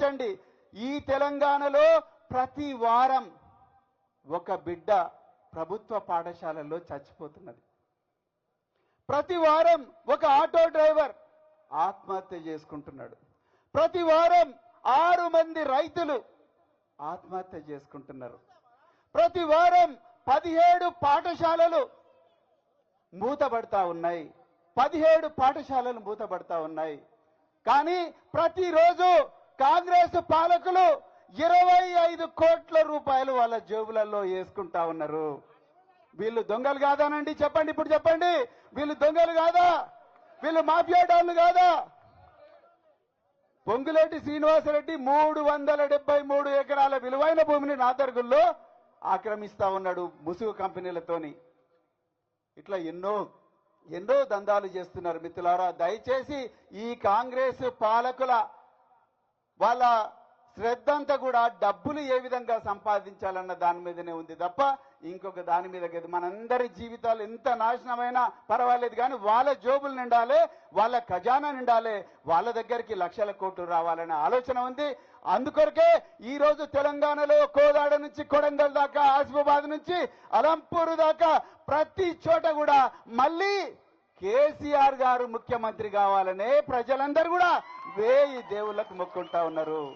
ఆలోచించండి. ఈ తెలంగాణలో ప్రతి వారం ఒక బిడ్డ ప్రభుత్వ పాఠశాలల్లో చచ్చిపోతున్నది. ప్రతి వారం ఒక ఆటో డ్రైవర్ ఆత్మహత్య చేసుకుంటున్నాడు. ప్రతి వారం 6 మంది రైతులు ఆత్మహత్య చేసుకుంటున్నారు. ప్రతి వారం 17 పాఠశాలలు మూతబడతా ఉన్నాయి. 17 పాఠశాలలు మూతబడతా ఉన్నాయి. కానీ ప్రతిరోజు కాంగ్రెస్ పాలకులు 25 కోట్ల రూపాయలు వాళ్ళ జేబులలో వేసుకుంటా ఉన్నారు. వీళ్ళు దొంగలు కాదానండి? చెప్పండి, ఇప్పుడు చెప్పండి. వీళ్ళు దొంగలు కాదా? వీళ్ళు మాఫియా డాన్లు కాదా? పొంగులేటి శ్రీనివాసరెడ్డి 373 ఎకరాల విలువైన భూమిని నాదర్గుల్లో ఆక్రమిస్తా ఉన్నాడు ముసుగు కంపెనీలతోని. ఇట్లా ఎన్నో దందాలు చేస్తున్నారు. మిత్రులారా, దయచేసి ఈ కాంగ్రెస్ పాలకుల వాళ్ళ శ్రద్ధ అంతా కూడా డబ్బులు ఏ విధంగా సంపాదించాలన్న దాని మీదనే ఉంది తప్ప ఇంకొక దాని మీద కాదు. మనందరి జీవితాలు ఎంత నాశనమైనా పర్వాలేదు, కానీ వాళ్ళ జోబులు నిండాలి, వాళ్ళ ఖజానా నిండాలి, వాళ్ళ దగ్గరికి లక్షల కోట్లు రావాలనే ఆలోచన ఉంది. అందుకొరకే ఈ రోజు తెలంగాణలో కోదాడ నుంచి కొడంగల్ దాకా, ఆసిఫాబాద్ నుంచి అలంపూర్ దాకా ప్రతి చోట కూడా మళ్ళీ కేసీఆర్ గారు ముఖ్యమంత్రి కావాలనే ప్రజలందరూ కూడా 1000 దేవుళ్ళకు మొక్కుంటా ఉన్నారు.